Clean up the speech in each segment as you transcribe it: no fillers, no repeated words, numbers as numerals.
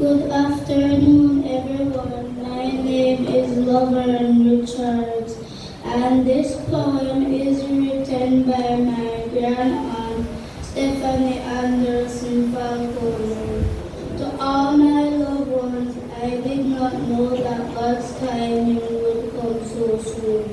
Good afternoon, everyone. My name is Ned Richards, and this poem is written by my grandaunt, Stephanie Anderson Falconer. To all my loved ones, I did not know that God's timing would come so soon.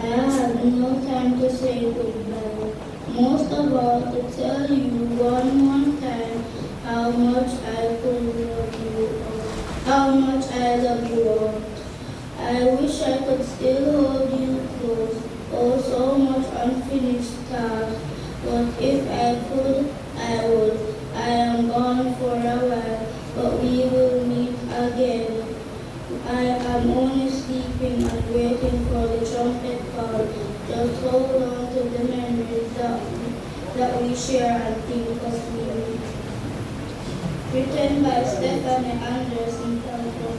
I had no time to say goodbye. Most of all, to tell you one more time how much I could love you all, how much I love you all. I wish I could still hold you close, oh so much unfinished task. But if I could, I would. I am gone for a while, but we will meet again. I am only sleeping and waiting for the trumpet call. Just hold on to the memories that we share and think of me. Written by Stephanie Anderson Falconer.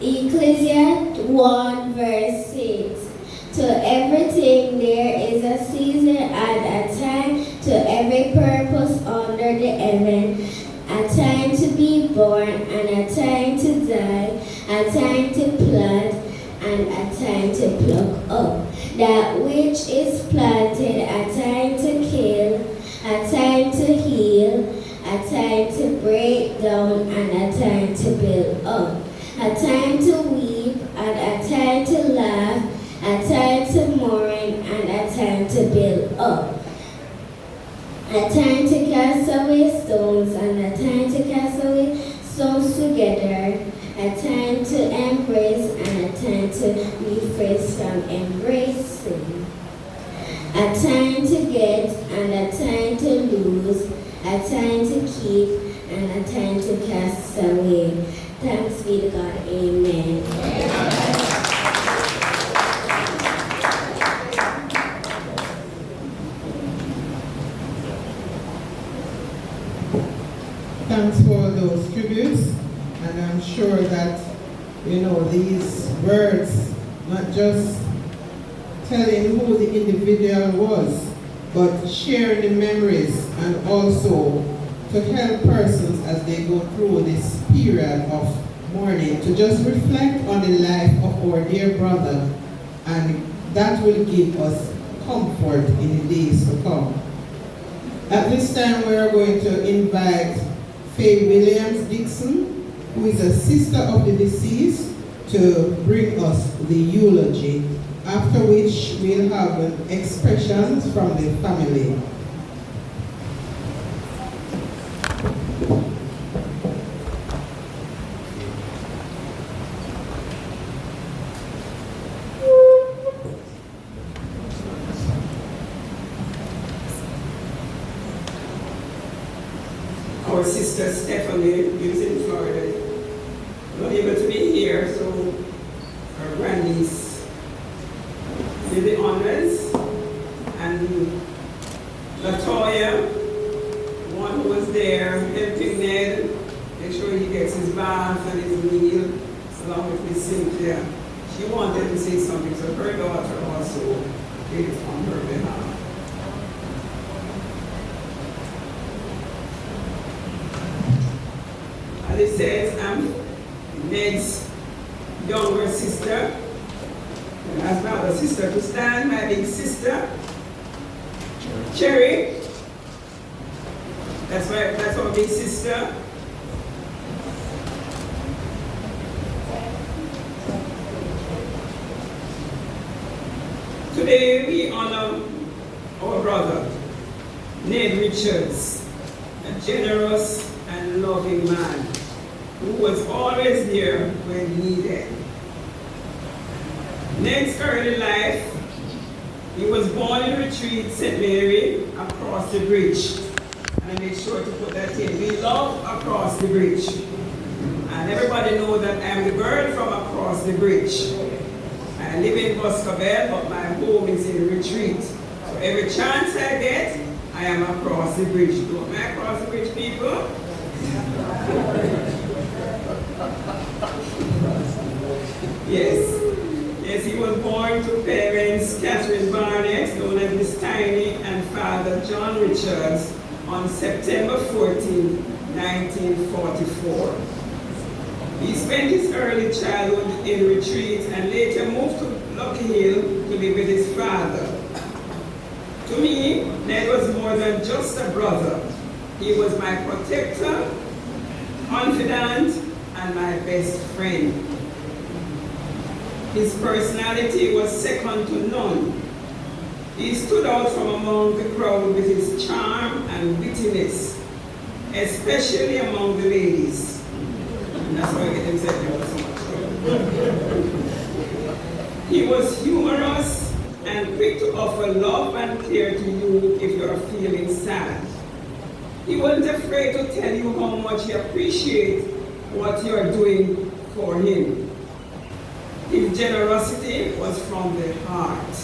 Ecclesiastes 1 verse 6. To everything there is a season and a time to every purpose under the heaven, a time to be born and a time to die, a time to plant and a time to pluck up. That which is planted, a time to kill, a time to heal, a time to break down and a time to build up, a time to weep and a time to laugh, a time to mourn and a time to build up. A time to cast away stones and a time to cast away stones together. A time to embrace and a time to refrain from embracing. A time to get and a time to lose. A time to keep and a time to cast away. Thanks be to God. Amen. Thanks for those tributes, and I'm sure that, these words, not just telling who the individual was, but sharing the memories and also to help persons as they go through this period of mourning to just reflect on the life of our dear brother, and that will give us comfort in the days to come. At this time, we are going to invite Faye Williams Dixon, who is a sister of the deceased, to bring us the eulogy, after which we'll have expressions from the family. Our sister Stephanie lives in Florida. Not able to be here, so her grandniece did the honors. And Latoya, one who was there helping Ned, make sure he gets his bath and his meal, along with Miss Cynthia. She wanted to say something, so her daughter also did it on her behalf. And it says, I'm Ned's younger sister. And as my other sister to stand, my big sister, Cherry. That's our big sister. Today we honor our brother, Ned Richards, a generous and loving man who was always there when needed. Ned's early life, he was born in Retreat, St. Mary, across the bridge. And I make sure to put that in. We love across the bridge. And everybody knows that I'm the bird from across the bridge. I live in Boscobel, but my home is in Retreat. So every chance I get, I am across the bridge. Don't I across the bridge, people? Yes, he was born to parents Catherine Barnett, known as Miss Tiny, and father John Richards on September 14, 1944. He spent his early childhood in Retreat and later moved to Lucky Hill to be with his father. To me, Ned was more than just a brother. He was my protector, confidant, and my best friend. His personality was second to none. He stood out from among the crowd with his charm and wittiness, especially among the ladies. And that's why I get himself in so much. He was humorous and quick to offer love and care to you if you are feeling sad. He wasn't afraid to tell you how much he appreciates what you are doing for him. His generosity was from the heart.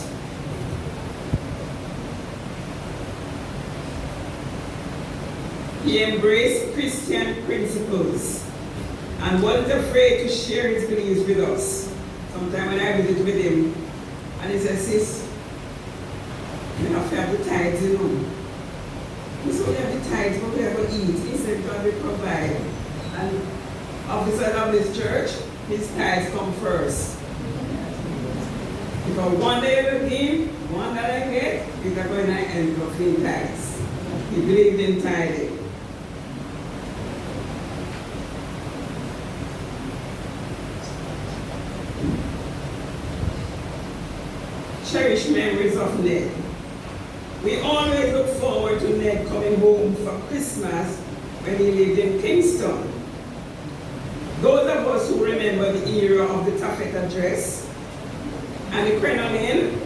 He embraced Christian principles and wasn't afraid to share his beliefs with us. Sometimes when I visit with him, and he says, "Sis, you have to have the tithes, you know." We said, "We have the tithes, but we have to eat." He said, "God will provide." And officers of this church, his tithes come first. If I one day I give, one that I get, is I go and I end up in tithes. He believed in tithing. Cherished memories of Ned. We always look forward to Ned Ned coming home for Christmas when he lived in Kingston. Those of us who remember the era of the taffet dress and the crinoline,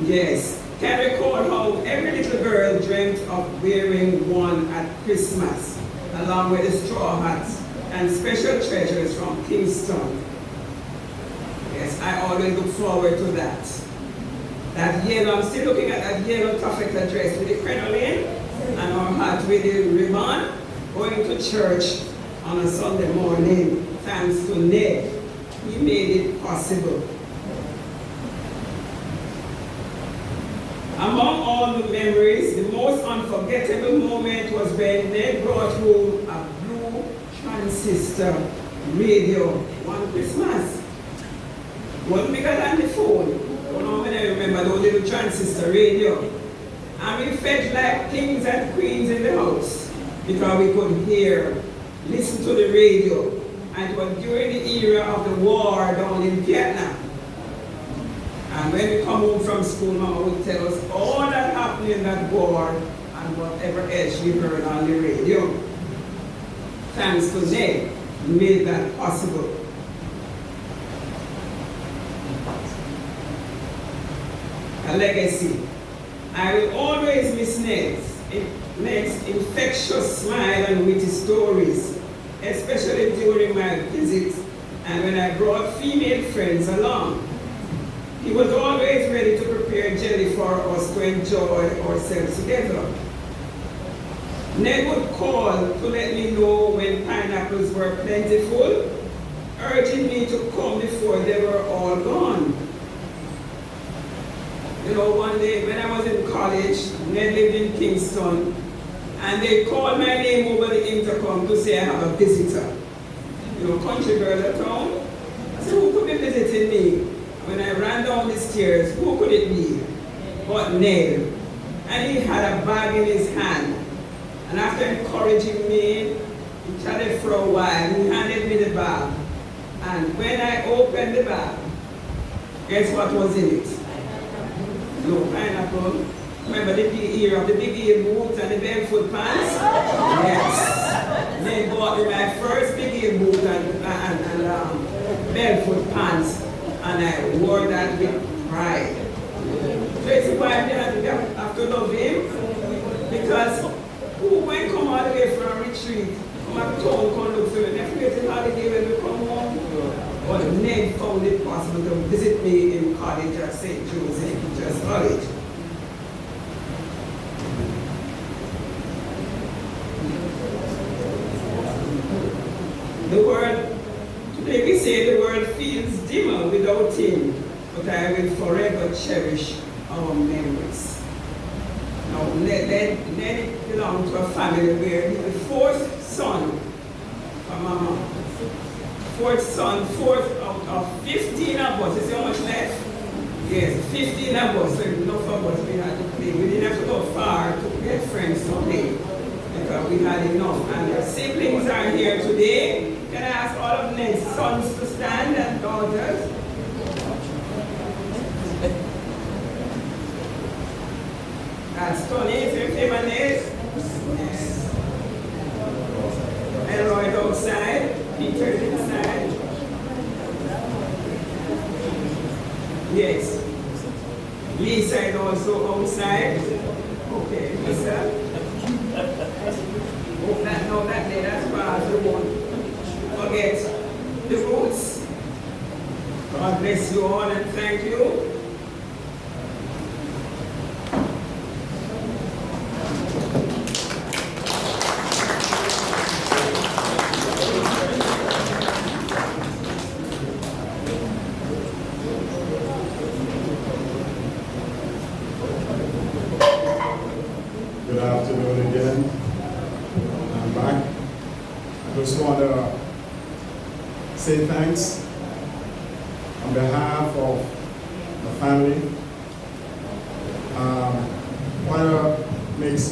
yes, can recall how every little girl dreamt of wearing one at Christmas, along with the straw hats and special treasures from Kingston. Yes, I always look forward to that. That yellow, I'm still looking at that yellow taffeta dress with the crinoline and our hat with the ribbon, going to church on a Sunday morning, thanks to Ned. He made it possible. Among all the memories, the most unforgettable moment was when Ned brought home a blue transistor radio one Christmas. Wasn't bigger than the phone. You know, when I remember those little transistor radio. And we felt like kings and queens in the house because we could hear, listen to the radio. And it was during the era of the war down in Vietnam. And when we come home from school, Mama would tell us all that happened in that war and whatever else we heard on the radio. Thanks to Ned, he made that possible. A legacy. I will always miss Ned's infectious smile and witty stories, especially during my visits and when I brought female friends along. He was always ready to prepare jelly for us to enjoy ourselves together. Ned would call to let me know when pineapples were plentiful, urging me to come before they were all gone. You know, one day when I was in college, Ned lived in Kingston, and they called my name over the intercom to say I have a visitor. You know, country girl at home. I said, who could be visiting me? When I ran down the stairs, who could it be but Ned? And he had a bag in his hand. And after encouraging me, he chatted for a while, he handed me the bag. And when I opened the bag, guess what was in it? No pineapple. Remember the big ear of the big ear boots and the barefoot pants? Yes. Ned bought me my first big ear boot and barefoot pants. And I wore that with pride. Tracy, why did I have to love him? Because who went come all the way from a retreat, come at town, come look for me, they forget the holiday when we come home. But Ned found it possible to visit me in college at St. Joseph Teachers College. The world, today we say the world feels dimmer without him, but I will forever cherish our memories. Now, Ned belonged to a family where he's the fourth son from Mama. Fourth son, fourth out of 15 of us. You see how much left? Yes, 15 of us. So enough of us we had to play. We didn't have to go far to get friends to play because we had enough. And their siblings are here today. Can I ask all of Ned's sons to stand and daughters? That's Tony, is your favorite Ned? Yes. Elroy outside, Peter inside. Yes. Lisa is also outside. Okay, Lisa. Oh, that day, that's far, you won't forget the roots. God bless you all and thank you. Good afternoon again. I'm back. I just want to say thanks on behalf of the family. Want to make